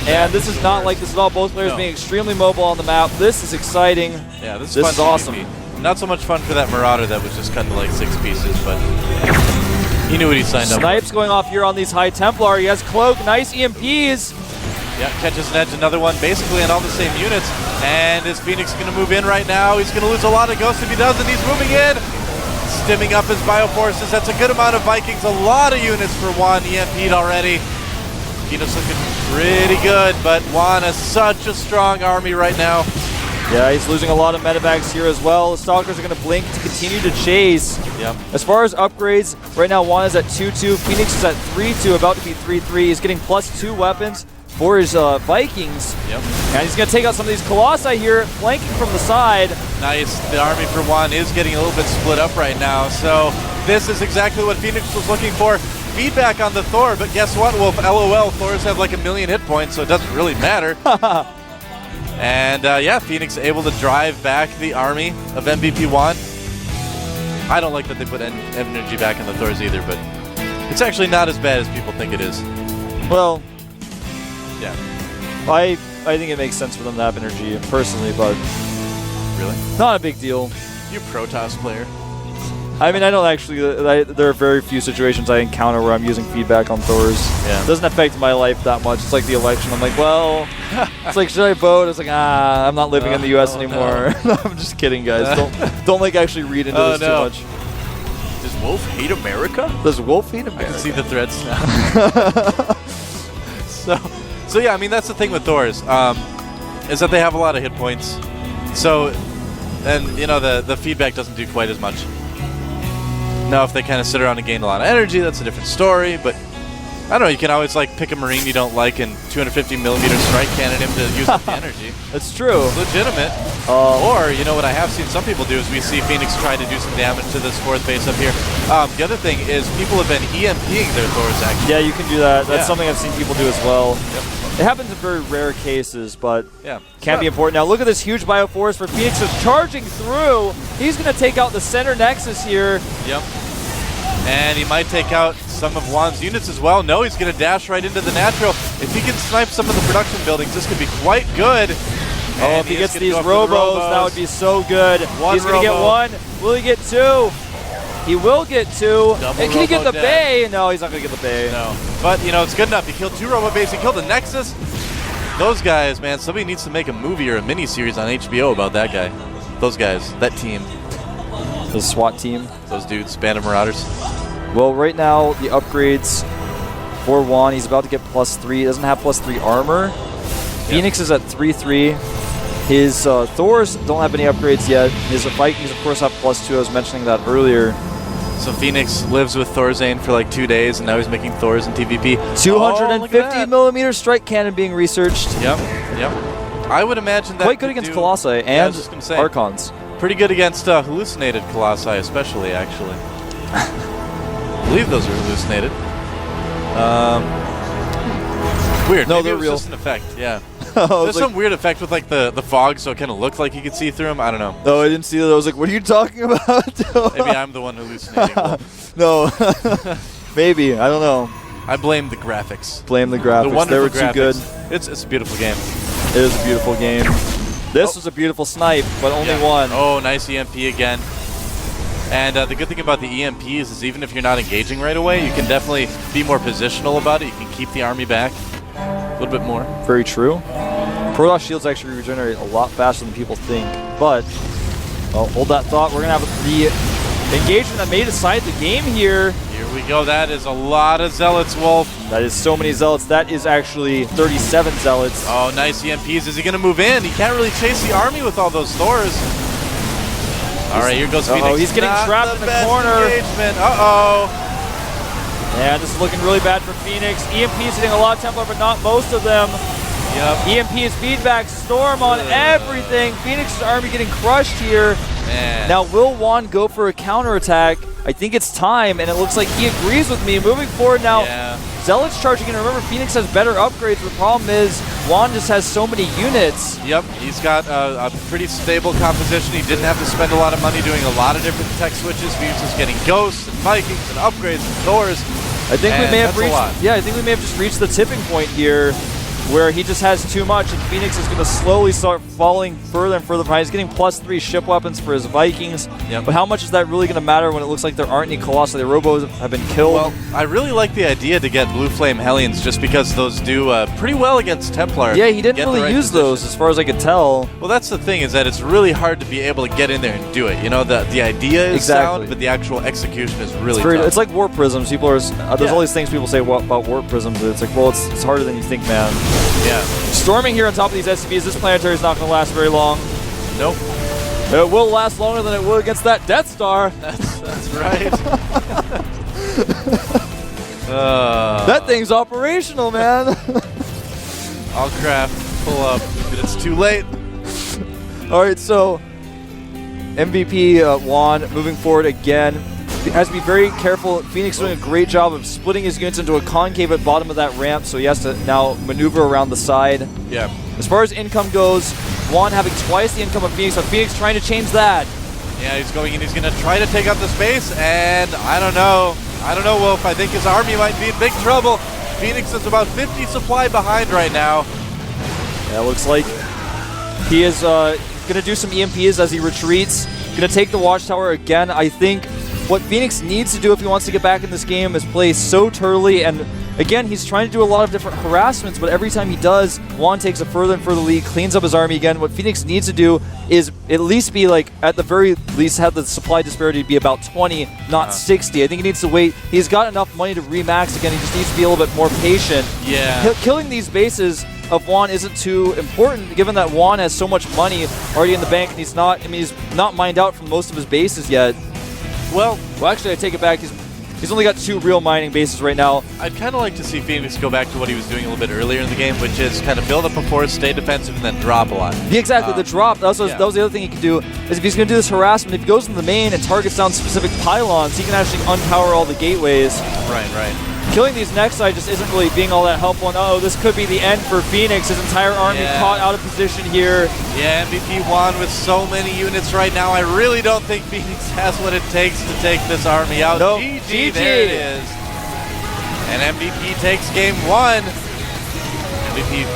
And this is not like this at all. Both players being extremely mobile on the map. This is exciting. Yeah, this is fun awesome. TVP. Not so much fun for that Marauder that was just cut into like 6 pieces, but he knew what he signed up for. Snipes going off here on these High Templar. He has Cloak, nice EMPs. Yeah, catches an edge, another one, basically on all the same units. And is Phoenix going to move in right now? He's going to lose a lot of ghosts if he doesn't. He's moving in, stimming up his bioforces. That's a good amount of Vikings, a lot of units for Juan EMP'd already. Phoenix looking pretty good, but Juan has such a strong army right now. Yeah, he's losing a lot of medevacs here as well. The Stalkers are going to blink to continue to chase. Yep. As far as upgrades, right now Juan is at 2-2. Phoenix is at 3-2, about to be 3-3. He's getting +2 weapons for his Vikings. Yep. And he's going to take out some of these Colossi here, flanking from the side. Nice. The army for Juan is getting a little bit split up right now. So this is exactly what Phoenix was looking for. Feedback on the Thor, but guess what, Wolf? LOL, Thors have like 1,000,000 hit points, so it doesn't really matter. And yeah, Phoenix able to drive back the army of MVP Juan. I don't like that they put energy back in the Thors either, but it's actually not as bad as people think it is. Well, yeah. I think it makes sense for them to have energy personally, but Really? not a big deal. You Protoss player. I mean, I don't actually, there are very few situations I encounter where I'm using feedback on Thors. Yeah. It doesn't affect my life that much. It's like the election. I'm like, well, it's like, should I vote? It's like, I'm not living in the U.S. anymore. No. I'm just kidding, guys. Don't like actually read into this too much. Does Wolf hate America? Does Wolf hate America? I can see the threads now. So yeah, I mean, that's the thing with Thors, is that they have a lot of hit points. So, and you know, the feedback doesn't do quite as much. Now, if they kind of sit around and gain a lot of energy, that's a different story, but I don't know. You can always like pick a Marine you don't like and 250 millimeter strike cannon him to use up the energy. That's true. It's legitimate. Or, you know, what I have seen some people do is we see Phoenix try to do some damage to this 4th base up here. The other thing is people have been EMPing their Thors, actually. Yeah, you can do that. That's something I've seen people do as well. Yep. It happens in very rare cases, but Yeah. can be important. Now look at this huge Bioforce for Phoenix is charging through. He's going to take out the center Nexus here. Yep. And he might take out some of Juan's units as well. No, he's going to dash right into the natural. If he can snipe some of the production buildings, this could be quite good. Oh, if he gets these robos, that would be so good. One He's going to get robo. one. Will he get two? He will get two. Double And can he get robo the dead. Bay? No, he's not going to get the Bay. No. But, you know, it's good enough. He killed 2 robo bays. He killed the Nexus. Those guys, man, somebody needs to make a movie or a mini-series on HBO about that guy. Those guys, that team, The SWAT team. those dudes, Band of Marauders. Well, right now, the upgrades for Juan, he's about to get +3. He doesn't have +3 armor. Phoenix is at 3-3. His Thors don't have any upgrades yet. His Vikings, of course, have +2. I was mentioning that earlier. So Phoenix lives with Thorzane for like 2 days, and now he's making Thors in TVP. 250 millimeter strike cannon being researched. Yep, yep. I would imagine that Quite good could against do- Colossi Yeah, I and was just gonna say. Archons. Pretty good against hallucinated Colossi, especially, actually. I believe those are hallucinated. Weird. No, Maybe they're it was real. just an effect, yeah. I was There's some weird effect with like the fog, so it kind of looked like you could see through them. I don't know. no, I didn't see that. I was like, what are you talking about? Maybe I'm the one hallucinating. No. Maybe. I don't know. I blame the graphics. Blame the The graphics. They wonderful were graphics. too good. It's a beautiful game. It is a beautiful game. This was a beautiful snipe, but only Yeah. one. Oh, nice EMP again. And the good thing about the EMPs is even if you're not engaging right away, you can definitely be more positional about it. You can keep the army back a little bit more. Very true. Protoss shields actually regenerate a lot faster than people think, but well, hold that thought. We're gonna have the engagement that may decide the game here. Here we go. That is a lot of Zealots, Wolf. That is so many zealots. That is actually 37 zealots. Oh, nice EMPs. Is he going to move in? He can't really chase the army with all those Thors. All right, here goes Phoenix. He's getting Not trapped in the best corner. Engagement. Uh-oh. Yeah, this is looking really bad for Phoenix. EMP's hitting a lot of Templar, but not most of them. Yep. EMP's feedback storm on everything. Phoenix's army getting crushed here. Man. Now, will Juan go for a counterattack? I think it's time, and it looks like he agrees with me. Moving forward now, Yeah. Zealots charging in. Remember, Phoenix has better upgrades. The problem is Juan just has so many units. Yep, he's got a pretty stable composition. He didn't have to spend a lot of money doing a lot of different tech switches. He was just getting Ghosts and Vikings and upgrades and Thors. I think we And may have that's a lot. reached. Yeah, I think we may have just reached the tipping point here, where he just has too much, and Phoenix is going to slowly start falling further and further behind. He's getting +3 ship weapons for his Vikings. Yep. But how much is that really going to matter when it looks like there aren't any Colossi? The Robos have been killed. Well, I really like the idea to get Blue Flame Hellions just because those do pretty well against Templar. yeah, he didn't Get the really right use position. those, as far as I could tell. Well, that's the thing, is that it's really hard to be able to get in there and do it. You know, the idea is Exactly. sound, but the actual execution is really It's, tough. it's like warp prisms. People are there's Yeah. all these things people say about warp prisms. It's like, well, it's harder than you think, man. Yeah. Storming here on top of these SCVs. This planetary is not going to last very long. Nope. It will last longer than it would against that Death Star. That's right. That thing's operational, man. All craft, pull up, but it's too late. All right, so MVP Juan moving forward again. He has to be very careful. Phoenix doing a great job of splitting his units into a concave at bottom of that ramp, so he has to now maneuver around the side. Yeah. As far as income goes, Juan having twice the income of Phoenix, but Phoenix trying to change that. Yeah, he's going in. He's going to try to take out the space, and I don't know. Wolf. I think his army might be in big trouble. Phoenix is about 50 supply behind right now. Yeah, it looks like he is going to do some EMPs as he retreats. Going to take the Watchtower again. I think what Phoenix needs to do if he wants to get back in this game is play so turtly, and again, he's trying to do a lot of different harassments, but every time he does, Juan takes a further and further lead, cleans up his army again. What Phoenix needs to do is at least be like, at the very least, have the supply disparity be about 20, not 60. I think he needs to wait. He's got enough money to remax again. He just needs to be a little bit more patient. Yeah. Killing these bases of Juan isn't too important, given that Juan has so much money already in the bank, and he's not mined out from most of his bases yet. Well, Actually, I take it back. He's He's only got 2 real mining bases right now. I'd kind of like to see Phoenix go back to what he was doing a little bit earlier in the game, which is kind of build up a force, stay defensive, and then drop a lot. Yeah, exactly, the drop. That was the other thing he could do, is if he's going to do this harassment, if he goes in the main and targets down specific pylons, he can actually unpower all the gateways. Right, right. Killing these next side just isn't really being all that helpful. And this could be the end for Phoenix. His entire army caught out of position here. Yeah, MVP Juan with so many units right now. I really don't think Phoenix has what it takes to take this army out. Nope. GG, GG. there it is. And MVP takes game 1. MVP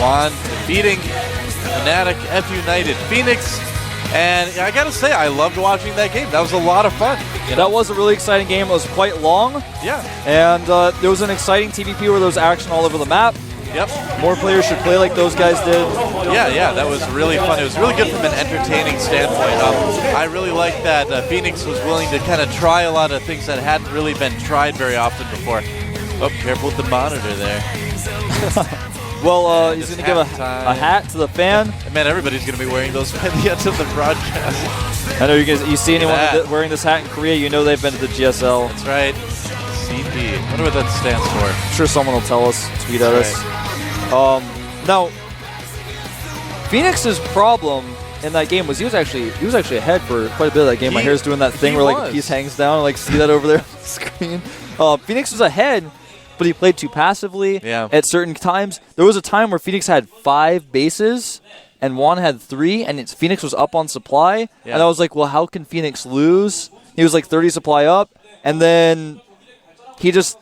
Juan defeating Fnatic F United Phoenix. And I gotta say, I loved watching that game. That was a lot of fun. Yeah, that was a really exciting game. It was quite long. Yeah. And there was an exciting TVP where there was action all over the map. Yep. More players should play like those guys did. Yeah, that was really fun. It was really good from an entertaining standpoint. I really like that Phoenix was willing to kind of try a lot of things that hadn't really been tried very often before. Oh, careful with the monitor there. Well, he's going to give a hat to the fan. Man, everybody's going to be wearing those at the end of the broadcast. I know you see anyone wearing this hat in Korea, you know they've been to the GSL. That's right. CP. I wonder what that stands for. I'm sure someone will tell us, tweet at us. Now, Phoenix's problem in that game was he was actually ahead for quite a bit of that game. My hair's doing that thing where like the piece hangs down. I like see that over there on the screen. Phoenix was ahead, but he played too passively at certain times. There was a time where Phoenix had 5 bases and Juan had 3, and Phoenix was up on supply. And I was like, well, how can Phoenix lose? He was like 30 supply up, and then he just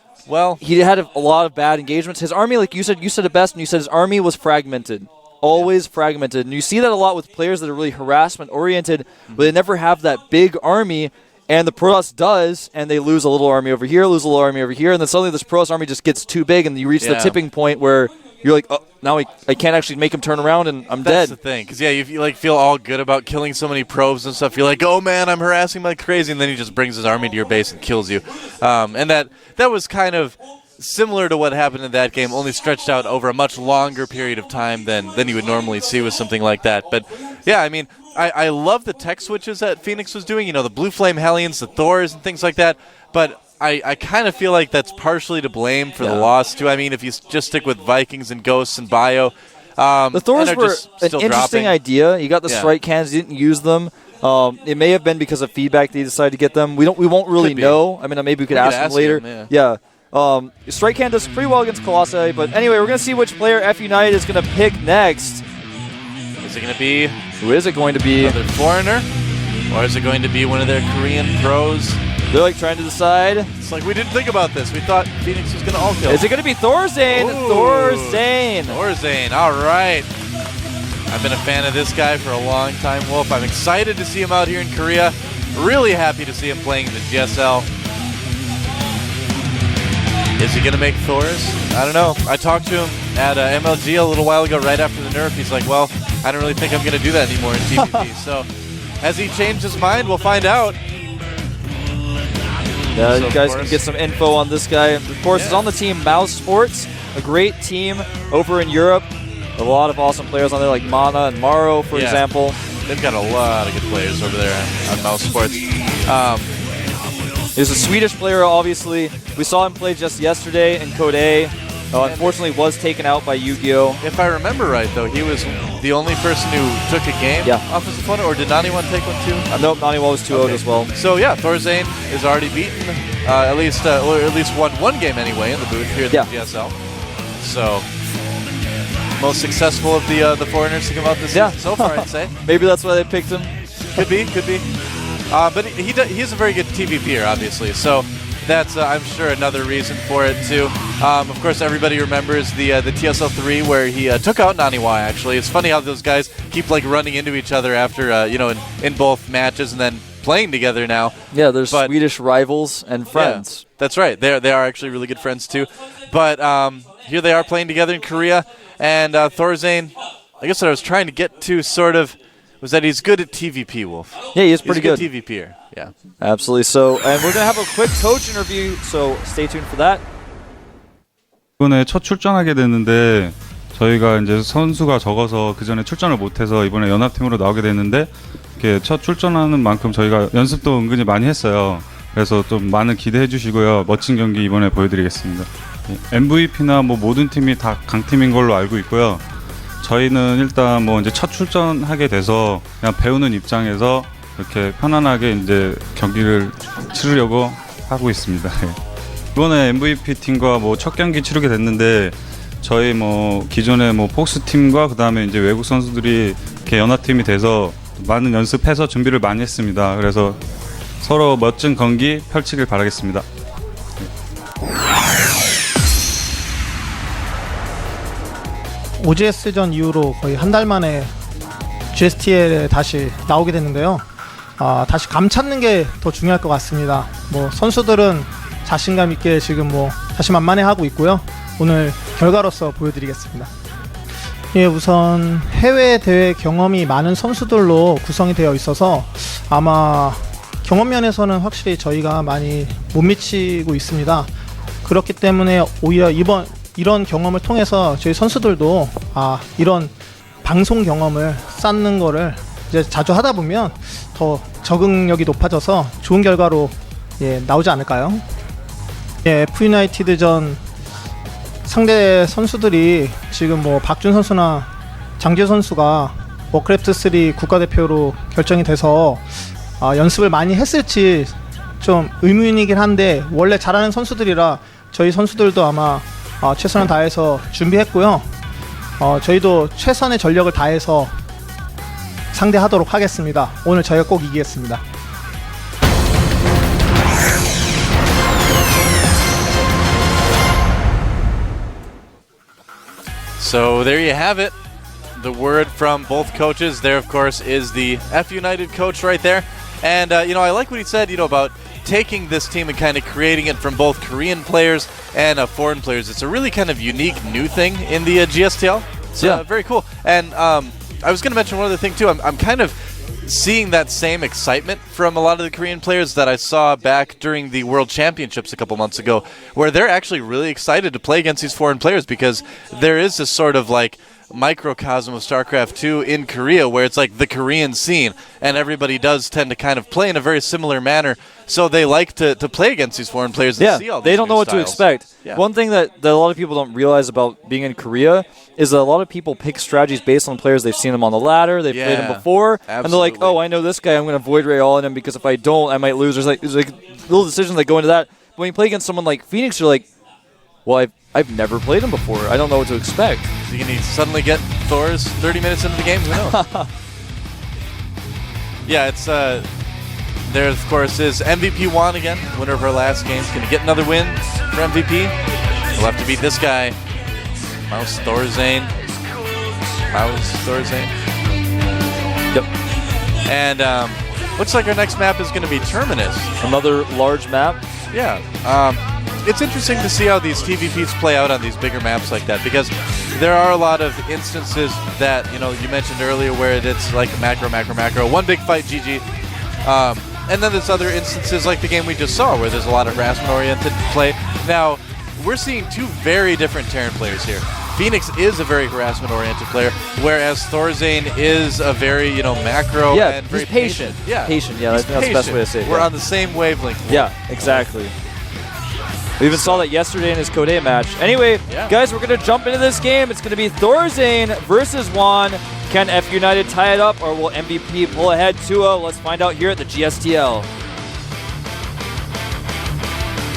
he had a lot of bad engagements. His army, like you said it best, and you said his army was fragmented. Always fragmented. And you see that a lot with players that are really harassment-oriented, but they never have that big army. And the Protoss does, and they lose a little army over here, lose a little army over here, and then suddenly this Protoss army just gets too big, and you reach the tipping point where you're like, oh, now I can't actually make him turn around, and I'm dead. That's the thing, because you like feel all good about killing so many probes and stuff. You're like, oh man, I'm harassing like crazy, and then he just brings his army to your base and kills you. And that was kind of similar to what happened in that game, only stretched out over a much longer period of time than you would normally see with something like that. But yeah, I mean, I love the tech switches that Phoenix was doing, the Blue Flame Hellions, the Thors, and things like that, but I kind of feel like that's partially to blame for the loss, too. I mean, if you just stick with Vikings and Ghosts and Bio, the Thors were an interesting idea. You got the strike cannons, you didn't use them. It may have been because of feedback they decided to get them. We won't really know. I mean, maybe we could ask them later. Yeah. Strike Can does pretty well against Colossi, but anyway, we're going to see which player F United is going to pick next. Is it going to be? Who is it going to be? Another foreigner? Or is it going to be one of their Korean pros? They're like trying to decide. It's like we didn't think about this. We thought Phoenix was going to all kill. Is it going to be Thorzane? Thorzane. Thorzane, all right. I've been a fan of this guy for a long time, Wolf. I'm excited to see him out here in Korea. Really happy to see him playing in the GSL. Is he going to make Thors? I don't know. I talked to him at MLG a little while ago right after the nerf. He's like, well, I don't really think I'm going to do that anymore in TVP. So has he changed his mind? We'll find out. Yeah, so you guys can get some info on this guy. Of course, he's on the team Mouse Sports, a great team over in Europe. A lot of awesome players on there, like Mana and Maro, for example. They've got a lot of good players over there on Mouse Sports. He's a Swedish player, obviously. We saw him play just yesterday in Code A. Unfortunately, was taken out by Yu-Gi-Oh! If I remember right, though, he was the only person who took a game off his opponent, or did Naniwan take one too? Nope, Naniwan was 2-0 as well. So yeah, Thorzane is already beaten, at least won one game anyway in the booth here at the GSL. So most successful of the foreigners to come out this season so far, I'd say. Maybe that's why they picked him. Could be. But he's a very good TVPer, obviously. So that's, I'm sure, another reason for it, too. Of course, everybody remembers the TSL3 where he took out Naniwa, actually. It's funny how those guys keep, like, running into each other after, in both matches and then playing together now. Yeah, they're Swedish rivals and friends. Yeah, that's right. They are actually really good friends, too. But here they are playing together in Korea. And Thorzane, I guess what I was trying to get to sort of was that he's good at TVP, Wolf. Yeah, he is pretty good. He's a good TVPer, yeah. Absolutely. So, and we're going to have a quick coach interview, so stay tuned for that. 이번에 첫 출전하게 됐는데 저희가 이제 선수가 적어서 그 전에 출전을 못해서 이번에 연합팀으로 나오게 됐는데 이렇게 첫 출전하는 만큼 저희가 연습도 은근히 많이 했어요. 그래서 좀 많은 기대해 주시고요. 멋진 경기 이번에 보여드리겠습니다. MVP나 뭐 모든 팀이 다 강팀인 걸로 알고 있고요. 저희는 일단 뭐 이제 첫 출전하게 돼서 그냥 배우는 입장에서 이렇게 편안하게 이제 경기를 치르려고 하고 있습니다. 이번에 MVP 팀과 뭐 첫 경기 치르게 됐는데 저희 뭐 기존의 뭐 폭스 팀과 그 다음에 이제 외국 선수들이 이렇게 연합팀이 돼서 많은 연습해서 준비를 많이 했습니다. 그래서 서로 멋진 경기 펼치길 바라겠습니다. OGS전 이후로 거의 한 달 만에 GSTL에 다시 나오게 됐는데요. 다시 감 찾는 게 더 중요할 것 같습니다. 뭐 선수들은 자신감 있게 지금 뭐 다시 만만해하고 있고요. 오늘 결과로서 보여드리겠습니다. 예, 우선 해외 대회 경험이 많은 선수들로 구성이 되어 있어서 아마 경험 면에서는 확실히 저희가 많이 못 미치고 있습니다. 그렇기 때문에 오히려 이런 경험을 통해서 저희 선수들도 이런 방송 경험을 쌓는 거를 이제 자주 하다 보면 더 적응력이 높아져서 좋은 결과로 나오지 않을까요? F 유나이티드전 상대 선수들이 지금 뭐 박준 선수나 장재 선수가 워크래프트 3 국가대표로 결정이 돼서 연습을 많이 했을지 좀 의문이긴 한데 원래 잘하는 선수들이라 저희 선수들도 아마 최선을 다해서 준비했고요. 저희도 최선의 전력을 다해서 상대하도록 하겠습니다. 오늘 저희가 꼭 이기겠습니다. So there you have it. The word from both coaches. There, of course, is the F United coach right there. And, I like what he said, about taking this team and kind of creating it from both Korean players and foreign players. It's a really kind of unique new thing in the GSTL. So, very cool. And I was going to mention one other thing, too. I'm kind of seeing that same excitement from a lot of the Korean players that I saw back during the World Championships a couple months ago, where they're actually really excited to play against these foreign players because there is this sort of like microcosm of StarCraft 2 in Korea where it's like the Korean scene and everybody does tend to kind of play in a very similar manner, so they like to play against these foreign players and see all these they don't know what styles. to expect. Yeah. One thing that a lot of people don't realize about being in Korea is that a lot of people pick strategies based on players they've seen them on the ladder, they've played them before, and they're like, oh, I know this guy, I'm going to Void Ray all in him because if I don't, I might lose. There's like little decisions that go into that. But when you play against someone like Phoenix, you're like, well, I've never played him before. I don't know what to expect. So you can suddenly get Thor's 30 minutes into the game? Who knows? Yeah, it's there, of course, is MVP Juan again, winner of her last game. Going to get another win for MVP. We'll have to beat this guy, Mouse Thorzane. Yep. And looks like our next map is going to be Terminus. Another large map. Yeah. It's interesting to see how these TVPs play out on these bigger maps like that, because there are a lot of instances that, you mentioned earlier where it's like macro, one big fight, GG. And then there's other instances like the game we just saw where there's a lot of harassment-oriented play. Now, we're seeing two very different Terran players here. Phoenix is a very harassment-oriented player, whereas Thorzane is a very, macro and very patient. Yeah, patient. Yeah, that's the best way to say it. We're on the same wavelength. Yeah, exactly. We even saw that yesterday in his Code A match. Anyway, guys, we're going to jump into this game. It's going to be Thorzane versus Juan. Can F United tie it up, or will MVP pull ahead 2-0? Let's find out here at the GSTL.